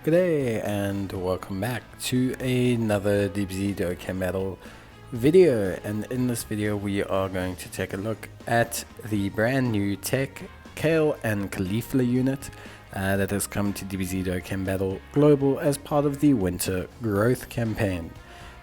G'day and welcome back to another DBZ Dokkan battle video, and in this video we are going to take a look at the brand new Teq Kale and Caulifla unit that has come to DBZ Dokkan Battle Global as part of the Winter Growth campaign.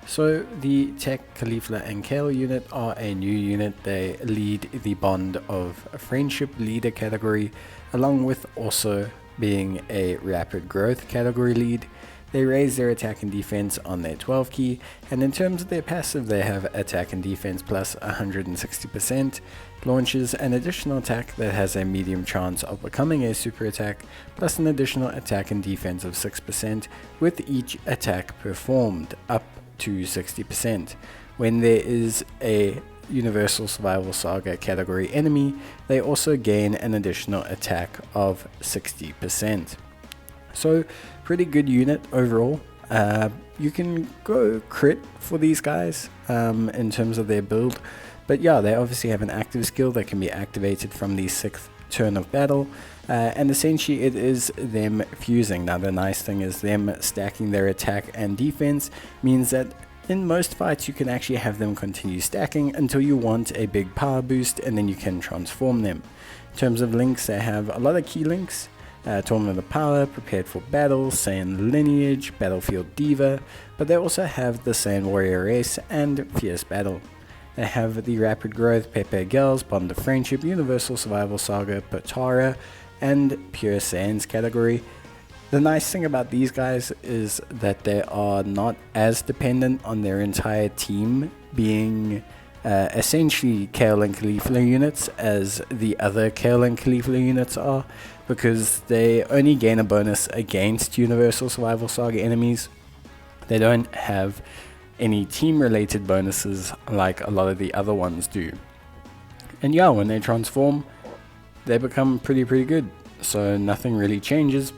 So the Teq Caulifla and Kale unit are a new unit. They lead the Bond of Friendship Leader category, along with also being a Rapid Growth category lead. They raise their attack and defense on their 12 key, and in terms of their passive they have attack and defense plus 160%, launches an additional attack that has a medium chance of becoming a super attack, plus an additional attack and defense of 6% with each attack performed, up to 60%. When there is a Universal Survival Saga category enemy, they also gain an additional attack of 60%. So pretty good unit overall. You can go crit for these guys in terms of their build, but yeah, they obviously have an active skill that can be activated from the 6th turn of battle, and essentially it is them fusing. Now the nice thing is them stacking their attack and defense means that in most fights you can actually have them continue stacking until you want a big power boost, and then you can transform them. In terms of links, they have a lot of key links: Tournament of Power, Prepared for Battle, Saiyan Lineage, Battlefield Diva, but they also have the Saiyan Warrior Race and Fierce Battle. They have the Rapid Growth, Pepe Girls, Bond of Friendship, Universal Survival Saga, Potara, and Pure Saiyans category. The nice thing about these guys is that they are not as dependent on their entire team being essentially Kale and Caulifla units as the other Kale and Caulifla units are, because they only gain a bonus against Universal Survival Saga enemies. They don't have any team related bonuses like a lot of the other ones do. And yeah, when they transform, they become pretty good, so nothing really changes.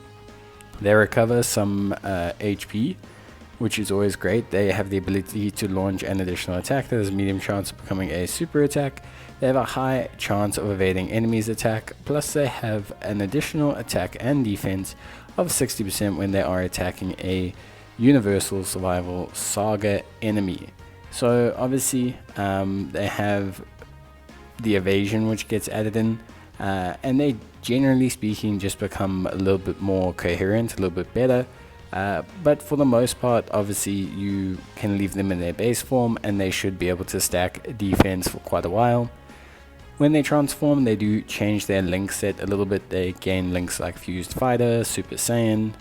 They recover some HP, which is always great. They have the ability to launch an additional attack that has a medium chance of becoming a super attack. They have a high chance of evading enemies' attack, plus they have an additional attack and defense of 60% when they are attacking a Universal Survival Saga enemy. So obviously they have the evasion which gets added in, and they generally speaking just become a little bit more coherent, a little bit better, but for the most part obviously you can leave them in their base form and they should be able to stack defense for quite a while. When they transform, they do change their link set a little bit. They gain links like Fused Fighter, Super Saiyan,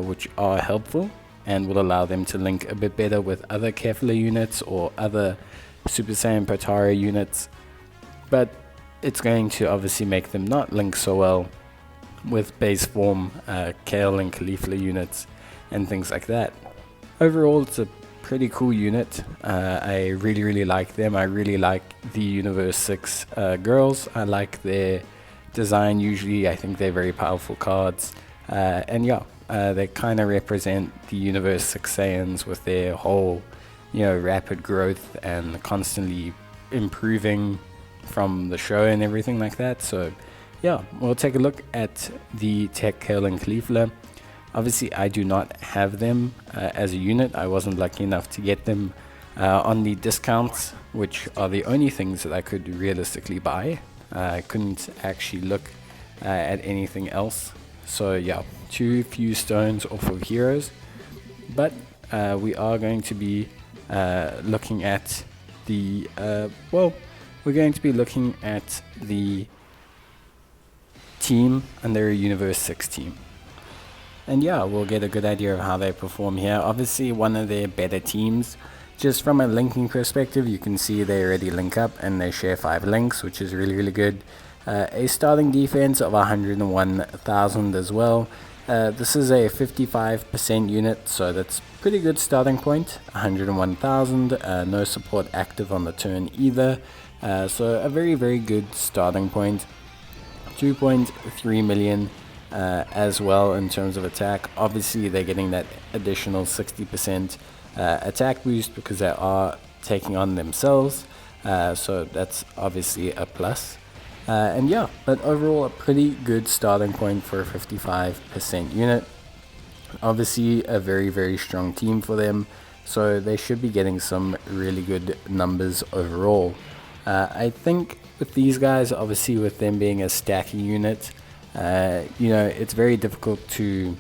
which are helpful and will allow them to link a bit better with other Kefla units or other Super Saiyan Potara units, but it's going to obviously make them not link so well with base form Kale and Caulifla units and things like that. Overall, it's a pretty cool unit. I really like them. I really like the Universe 6 girls. I like their design usually. I think they're very powerful cards, and yeah, they kind of represent the Universe 6 Saiyans with their whole, rapid growth and constantly improving from the show and everything like that. So yeah, we'll take a look at the Teq Kale and Caulifla. Obviously I do not have them as a unit. I wasn't lucky enough to get them on the discounts, which are the only things that I could realistically buy. I couldn't actually look at anything else. So yeah, too few stones off of heroes, but we are going to be looking at the we're going to be looking at the team under a Universe 6 team. And yeah, we'll get a good idea of how they perform here. Obviously one of their better teams, just from a linking perspective, you can see they already link up and they share 5 links, which is really good. A starting defense of 101,000 as well. This is a 55% unit, so that's pretty good starting point. 101,000, no support active on the turn either. So a very good starting point. 2.3 million as well in terms of attack. Obviously they're getting that additional 60% attack boost because they are taking on themselves, so that's obviously a plus. And yeah, but overall a pretty good starting point for a 55% unit. Obviously a very strong team for them, so they should be getting some really good numbers overall. I think with these guys, obviously with them being a stacking unit, it's very difficult to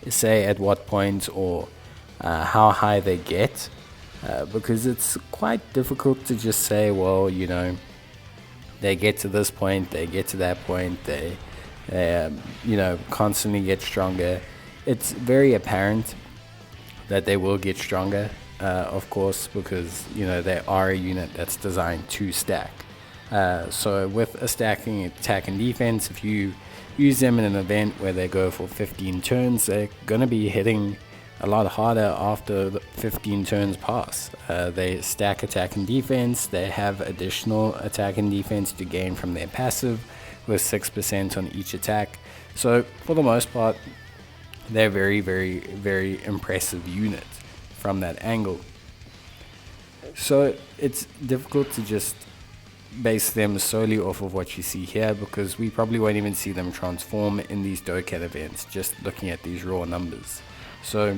say at what point or how high they get, because it's quite difficult to just say, well, they get to this point, they get to that point, they constantly get stronger. It's very apparent that they will get stronger, of course, because they are a unit that's designed to stack. So with a stacking attack and defense, if you use them in an event where they go for 15 turns, they're going to be hitting a lot harder after the 15 turns pass. They stack attack and defense. They have additional attack and defense to gain from their passive with 6% on each attack. So for the most part, they're very impressive unit from that angle. So it's difficult to just base them solely off of what you see here, because we probably won't even see them transform in these Dokkan events just looking at these raw numbers. So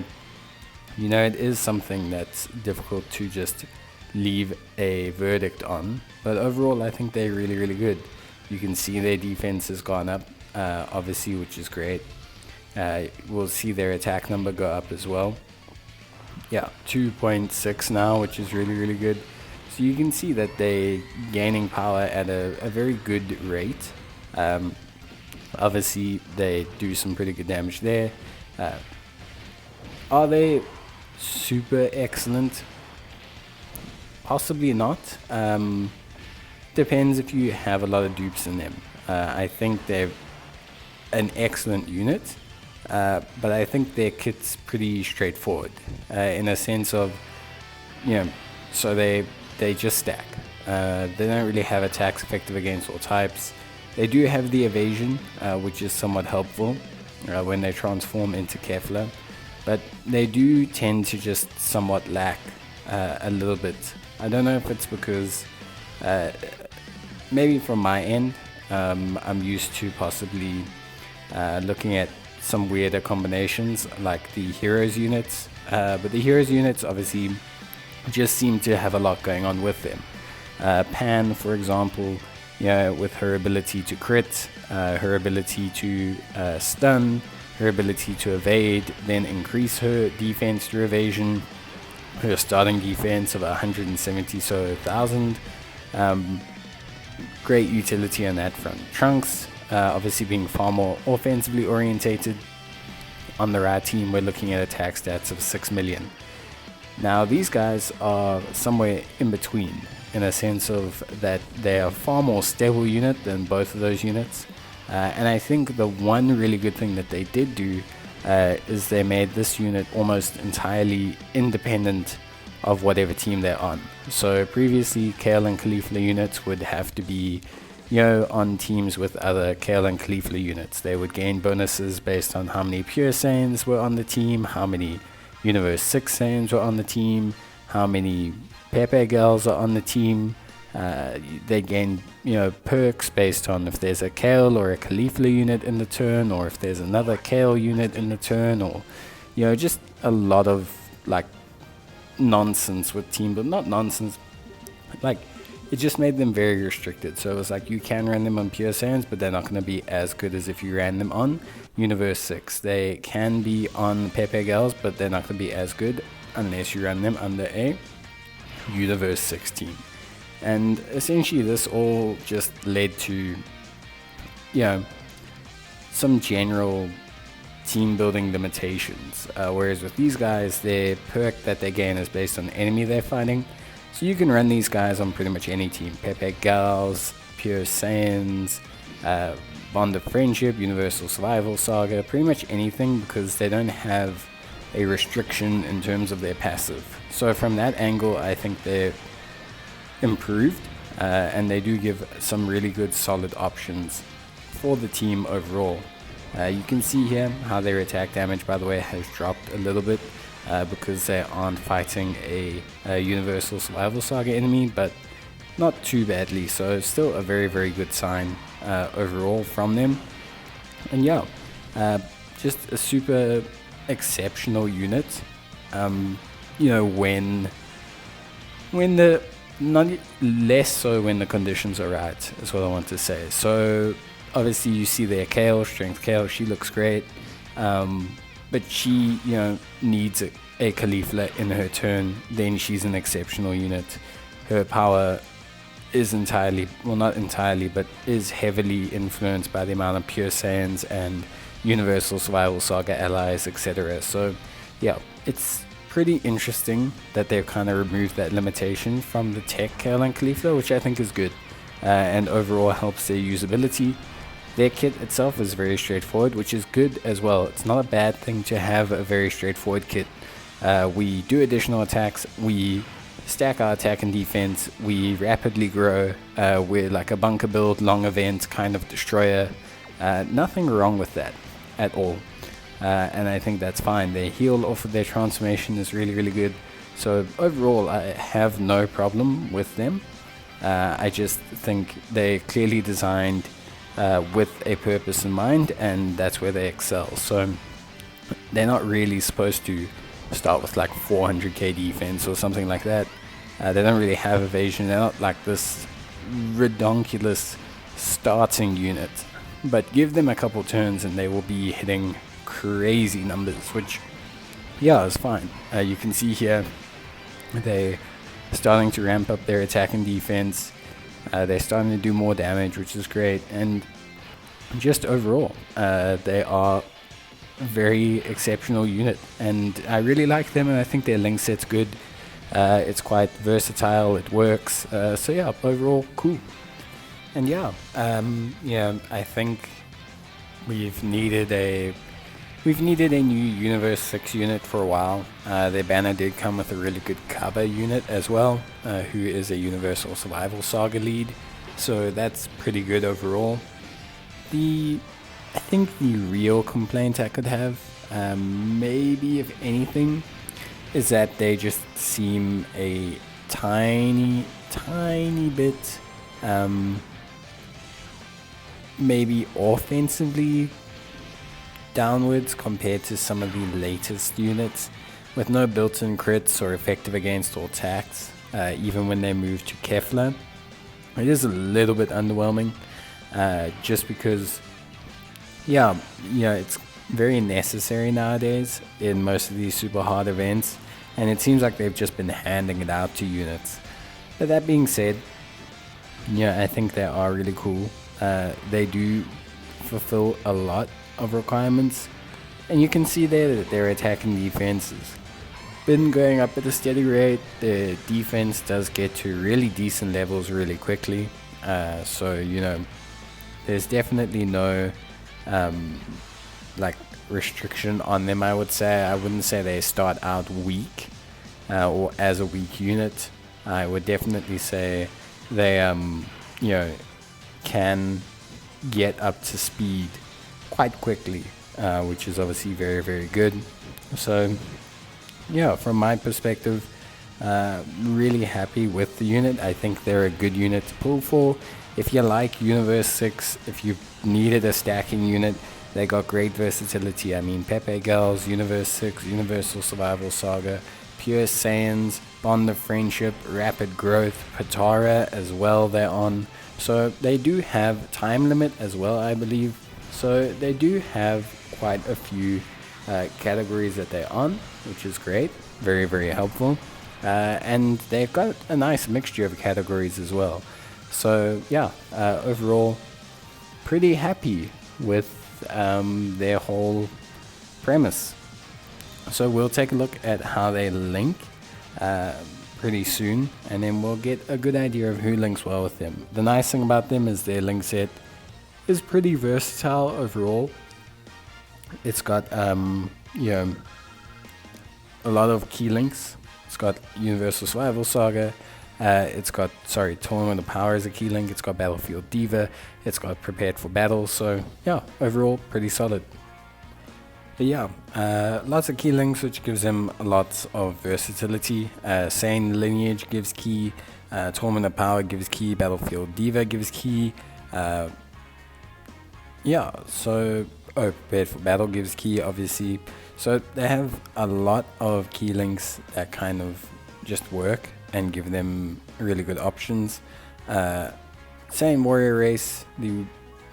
it is something that's difficult to just leave a verdict on, but overall I think they're really good. You can see their defense has gone up, obviously, which is great. We'll see their attack number go up as well. 2.6 now, which is really good. So you can see that they're gaining power at a very good rate. Obviously, they do some pretty good damage there. Are they super excellent? Possibly not. Depends if you have a lot of dupes in them. I think they're an excellent unit, but I think their kit's pretty straightforward in a sense of, so they just stack. They don't really have attacks effective against all types. They do have the evasion, which is somewhat helpful when they transform into Caulifla, but they do tend to just somewhat lack a little bit. I don't know if it's because maybe from my end, I'm used to possibly looking at some weirder combinations like the heroes units, but the heroes units obviously just seem to have a lot going on with them. Pan, for example, with her ability to crit, her ability to stun, her ability to evade, then increase her defense through evasion, her starting defense of 170,000. Great utility on that front. Trunks, obviously being far more offensively orientated. On the right team, we're looking at attack stats of 6 million. Now these guys are somewhere in between, in a sense of that they are a far more stable unit than both of those units. And I think the one really good thing that they did do is they made this unit almost entirely independent of whatever team they're on. So previously, Kale and Caulifla units would have to be on teams with other Kale and Caulifla units. They would gain bonuses based on how many Pure Saiyans were on the team, how many Universe 6 Saiyans were on the team, how many Pepe Girls are on the team. They gain perks based on if there's a Kale or a Caulifla unit in the turn, or if there's another Kale unit in the turn, or just a lot of like nonsense with team, but not nonsense, like it just made them very restricted. So it was like you can run them on Pure Saiyans, but they're not going to be as good as if you ran them on Universe 6. They can be on Pepe Girls, but they're not going to be as good unless you run them under a Universe 16. And essentially this all just led to some general team building limitations, whereas with these guys, their perk that they gain is based on the enemy they're fighting. So you can run these guys on pretty much any team: Pepe Gals, Pure Saiyans, Bond of Friendship, Universal Survival Saga, pretty much anything, because they don't have a restriction in terms of their passive. So from that angle, I think they're improved, and they do give some really good solid options for the team overall. You can see here how their attack damage, by the way, has dropped a little bit because they aren't fighting a Universal Survival Saga enemy, but not too badly. So still a very good sign overall from them. And just a super exceptional unit. When the not less so when the conditions are right is what I want to say. So obviously you see there Kale, strength Kale, she looks great, but she needs a Caulifla in her turn. Then she's an exceptional unit. Her power is not entirely, but is heavily influenced by the amount of pure Saiyans and Universal Survival Saga allies, etc. So yeah, it's pretty interesting that they've kind of removed that limitation from the Teq Caulifla and Caulifla, which I think is good, and overall helps their usability. Their kit itself is very straightforward, which is good as well. It's not a bad thing to have a very straightforward kit. We do additional attacks, we stack our attack and defense, we rapidly grow, we're like a bunker build, long event kind of destroyer. Nothing wrong with that at all. And I think that's fine. Their heal off of their transformation is really, really good. So overall, I have no problem with them. I just think they're clearly designed with a purpose in mind, and that's where they excel. So they're not really supposed to start with like 400k defense or something like that. They don't really have evasion. They're not like this redonkulous starting unit. But give them a couple turns and they will be hitting crazy numbers, which is fine. You can see here they're starting to ramp up their attack and defense. They're starting to do more damage, which is great. And just overall, they are a very exceptional unit, and I really like them, and I think their link set's good. It's quite versatile, it works. So yeah, overall cool. And I think we've needed a new Universe 6 unit for a while. Their banner did come with a really good cover unit as well, who is a Universal Survival Saga lead, so that's pretty good overall. I think the real complaint I could have, maybe if anything, is that they just seem a tiny bit maybe offensively downwards compared to some of the latest units, with no built-in crits or effective against all attacks. Even when they move to Kefla, it is a little bit underwhelming, just because it's very necessary nowadays in most of these super hard events, and it seems like they've just been handing it out to units. But that being said, I think they are really cool. They do fulfill a lot of requirements, and you can see there that their attack and defense has been going up at a steady rate. Their defense does get to really decent levels really quickly, so there's definitely no restriction on them. I wouldn't say they start out weak or as a weak unit. I would definitely say they can get up to speed quite quickly, which is obviously very, very good. So from my perspective, really happy with the unit. I think they're a good unit to pull for. If you like Universe 6, if you needed a stacking unit, they got great versatility. I mean, Pepe Girls, Universe 6, Universal Survival Saga, Pure Saiyans, Bond of Friendship, Rapid Growth, Patara as well they're on. So they do have time limit as well, I believe. So they do have quite a few categories that they're on, which is great. Very, very helpful. And they've got a nice mixture of categories as well. So overall, pretty happy with their whole premise. So we'll take a look at how they link pretty soon, and then we'll get a good idea of who links well with them. The nice thing about them is their link set is pretty versatile overall. It's got a lot of key links. It's got Universal Survival Saga. It's got Tournament of Power as a key link. It's got Battlefield Diva. It's got Prepared for Battle. So overall pretty solid. But lots of key links, which gives them lots of versatility. Sane Lineage gives key. Tournament of Power gives key. Battlefield Diva gives key. So prepared for battle gives key, obviously. So they have a lot of key links that kind of just work and give them really good options. Same warrior race, the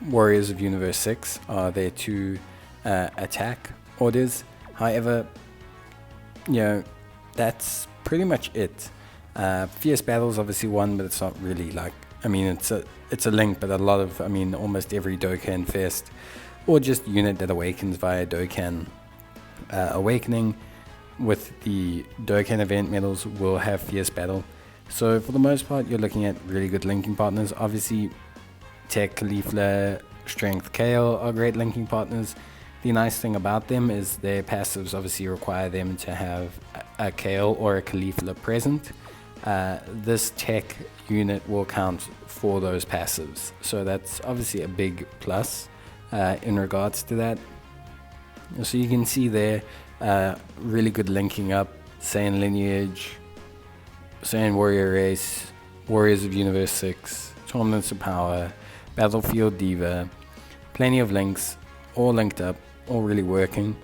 Warriors of Universe 6 are their 2 attack orders. However, you know, that's pretty much it. Fierce Battle is obviously one, but it's not really like, I mean, it's a link, but a lot of, I mean, almost every Dokkanfest or just unit that awakens via Dokkan Awakening with the Dokkan event medals will have Fierce Battle. So for the most part, you're looking at really good linking partners. Obviously, Teq Caulifla Kale are great linking partners. The nice thing about them is their passives obviously require them to have a Kale or a Caulifla present. This Teq unit will count for those passives, so that's obviously a big plus in regards to that. So you can see there, really good linking up, Saiyan Lineage, Saiyan Warrior Race, Warriors of Universe 6, Tournaments of Power, Battlefield Diva, plenty of links, all linked up, all really working.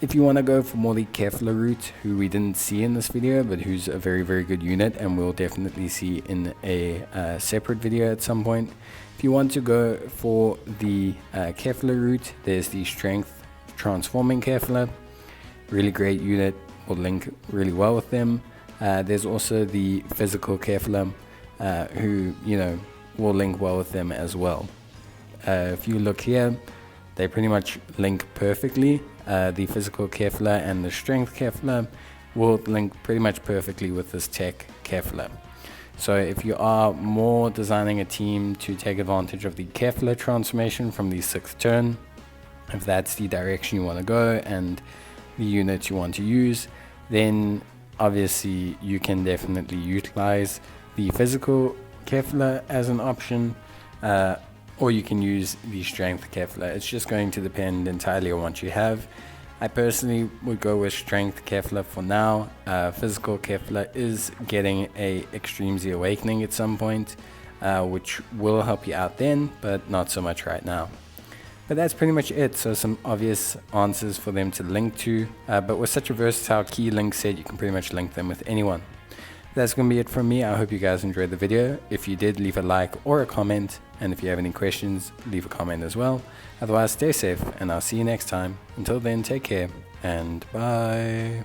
If you want to go for more the Kefla route, who we didn't see in this video, but who's a very, very good unit and we'll definitely see in a separate video at some point. If you want to go for the Kefla route, there's the Strength Transforming Kefla. Really great unit, will link really well with them. There's also the Physical Kefla, who, you know, will link well with them as well. If you look here, they pretty much link perfectly. The Physical Kefla and the Strength Kefla will link pretty much perfectly with this Teq Caulifla. So if you are more designing a team to take advantage of the Kefla transformation from the 6th turn, if that's the direction you want to go and the units you want to use, then obviously you can definitely utilize the Physical Kefla as an option, or you can use the Strength Kefla. It's just going to depend entirely on what you have. I personally would go with Strength Kefla for now. Physical Kefla is getting a Extreme Z Awakening at some point, which will help you out then, but not so much right now. But that's pretty much it. So some obvious answers for them to link to, but with such a versatile key link set, you can pretty much link them with anyone. That's going to be it from me. I hope you guys enjoyed the video. If you did, leave a like or a comment, and if you have any questions, leave a comment as well. Otherwise, stay safe, and I'll see you next time. Until then, take care, and bye.